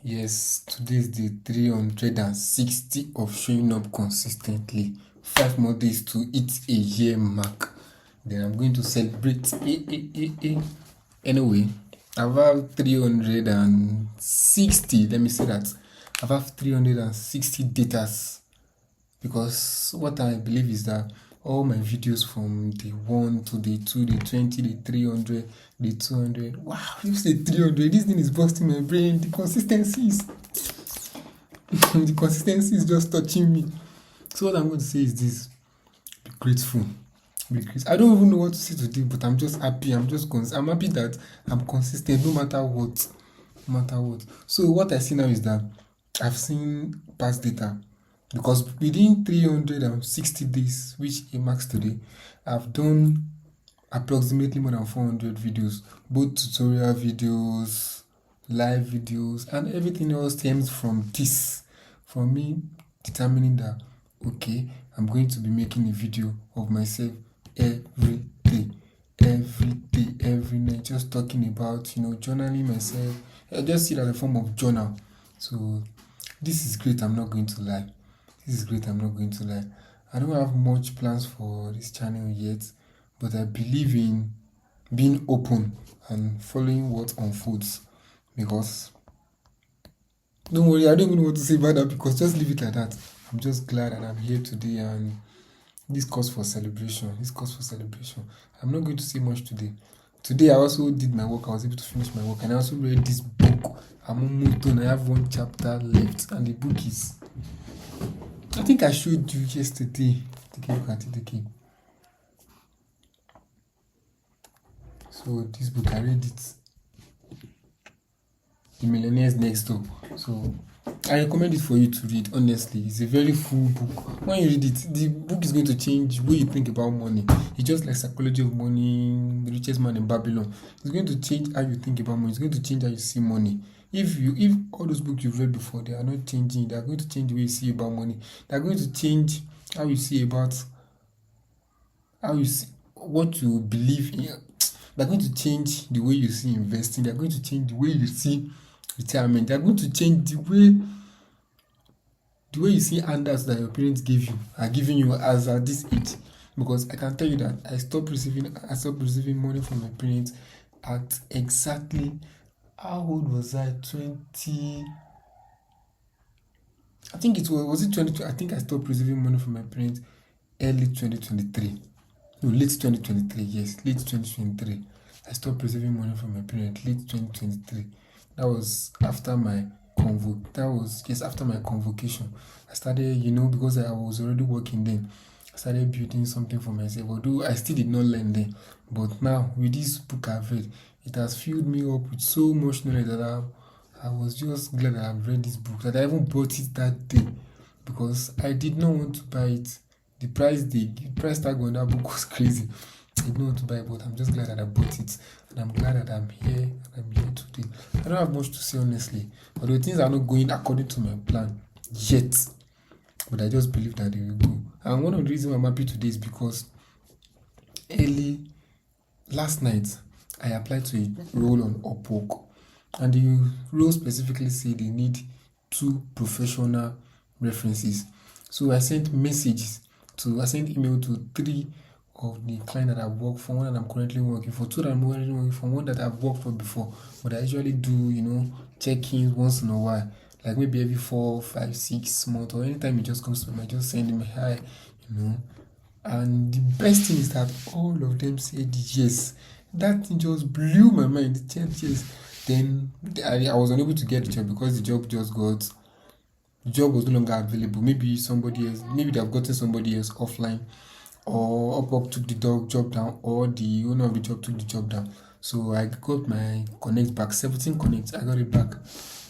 Yes, today is the 360 of showing up consistently. 5 more days to hit a year mark. Then I'm going to celebrate. Anyway, I've had 360. Let me say that. I've had 360 datas because what I believe is that all my videos from day 1 to day 2, day 20, day 300, day 200. Wow, you say 300. This thing is busting my brain. The consistency is the consistency is just touching me. So what I'm going to say is this: be grateful. Be grateful. I don't even know what to say today, but I'm just happy. I'm happy that I'm consistent no matter what. No matter what. So what I see now is that I've seen past data because within 360 days, which it marks today, I've done approximately more than 400 videos, both tutorial videos, live videos, and everything else stems from this. From me determining that, okay, I'm going to be making a video of myself every day, every night, just talking about, journaling myself. I just see it as a form of journal. So this is great, I'm not going to lie. This is great, I'm not going to lie. I don't have much plans for this channel yet, but I believe in being open and following what unfolds because don't worry, I don't even know what to say about that because just leave it like that. I'm just glad that I'm here today and this calls for celebration. This calls for celebration. I'm not going to say much today. Today I also did my work. I was able to finish my work and I also read this book. I'm almost done. I have one chapter left and the book is, I think I showed you yesterday. Take a look at it again. So this book, I read it. The Millionaires Next Door. So I recommend it for you to read. Honestly, it's a very full book. When you read it, the book is going to change the way you think about money. It's just like Psychology of Money, The Richest Man in Babylon. It's going to change how you think about money. It's going to change how you see money. If all those books you've read before, they are not changing, they are going to change the way you see about money. They are going to change how you see what you believe in. They're going to change the way you see investing. They're going to change the way you see retirement. They're going to change the way you see handouts that your parents are giving you as at this age. Because I can tell you that I stopped receiving money from my parents at exactly, how old was I? 20. I think it was it 20. I think I stopped receiving money from my parents early 2023. No, late 2023. Yes, late 2023. I stopped receiving money from my parents late 2023. That was after my after my convocation. I started, because I was already working then. I started building something for myself. Although I still did not learn then, but now with this book I've read, it has filled me up with so much knowledge that I was just glad that I've read this book. That I even bought it that day because I did not want to buy it. The price tag on that book was crazy. I didn't want to buy it, but I'm just glad that I bought it. And I'm glad that I'm here and I'm here today. I don't have much to say honestly. Although things are not going according to my plan yet. But I just believe that they will go. And one of the reasons I'm happy today is because last night I applied to a role on Upwork. And the role specifically said they need 2 professional references. So I sent email to 3 of the client that I've worked for, one that I'm currently working for, 2 that I'm currently working for, one that I've worked for before. But I usually do, check-ins once in a while, like maybe every 4, 5, 6 months, or anytime it just comes to me, I just send him a hi. And the best thing is that all of them said yes. That thing just blew my mind. They said yes. Then I was unable to get the job because the job was no longer available. Maybe they have gotten somebody else offline, or Upwork took the job down, or the owner of the job took the job down. So I got my connect back, 17 connects. I got it back.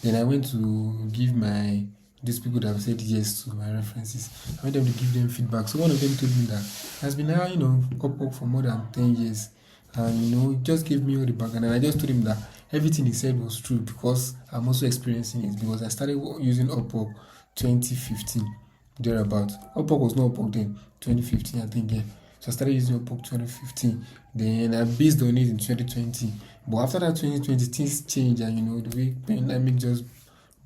Then I went to give these people that have said yes to my references. I went them to give them feedback. So one of them told me that has been hiring Upwork for more than 10 years. And he just gave me all the background. And I just told him that everything he said was true because I'm also experiencing it because I started using Upwork 2015, thereabout. Upwork was not Upwork then, 2015 I think, yeah. So I started using Upwork 2015. Then I based on it in 2020. But after that 2020, things changed and the way pandemic just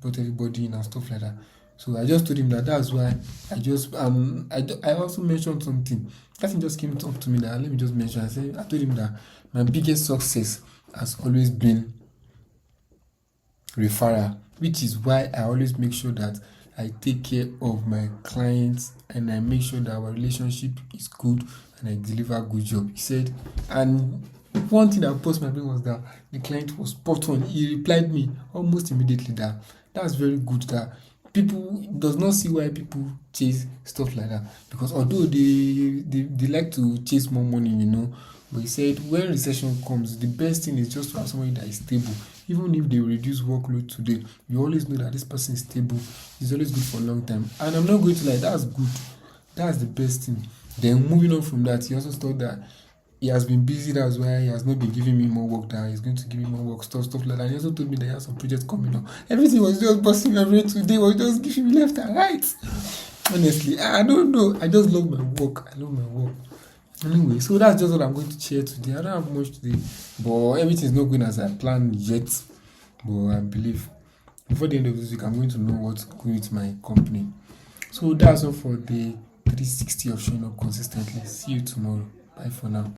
brought everybody in and stuff like that. So I just told him that that's why I also mentioned something. That thing just came up to me that let me just mention. I told him that my biggest success has always been referral, which is why I always make sure that I take care of my clients and I make sure that our relationship is good and I deliver good job. He said, and one thing that posed my brain was that the client was spot on. He replied me almost immediately that that's very good, that people does not see why people chase stuff like that, because although they like to chase more money, but he said when recession comes, the best thing is just to have somebody that is stable. Even if they reduce workload today, you always know that this person is stable. It's always good for a long time. And I'm not going to lie, that's good. That's the best thing. Then moving on from that, he also thought that he has been busy, that's why he has not been giving me more work, that he's going to give me more work, stuff like that. And he also told me that he has some projects coming up. Everything was just busting my brain today, was just giving me left and right. Honestly, I don't know. I just love my work. I love my work. Anyway, so that's just what I'm going to share today. I don't have much today, but everything is not going as I planned yet. But I believe before the end of this week, I'm going to know what's going with my company. So that's all for the 360 of showing up consistently. See you tomorrow. Bye for now.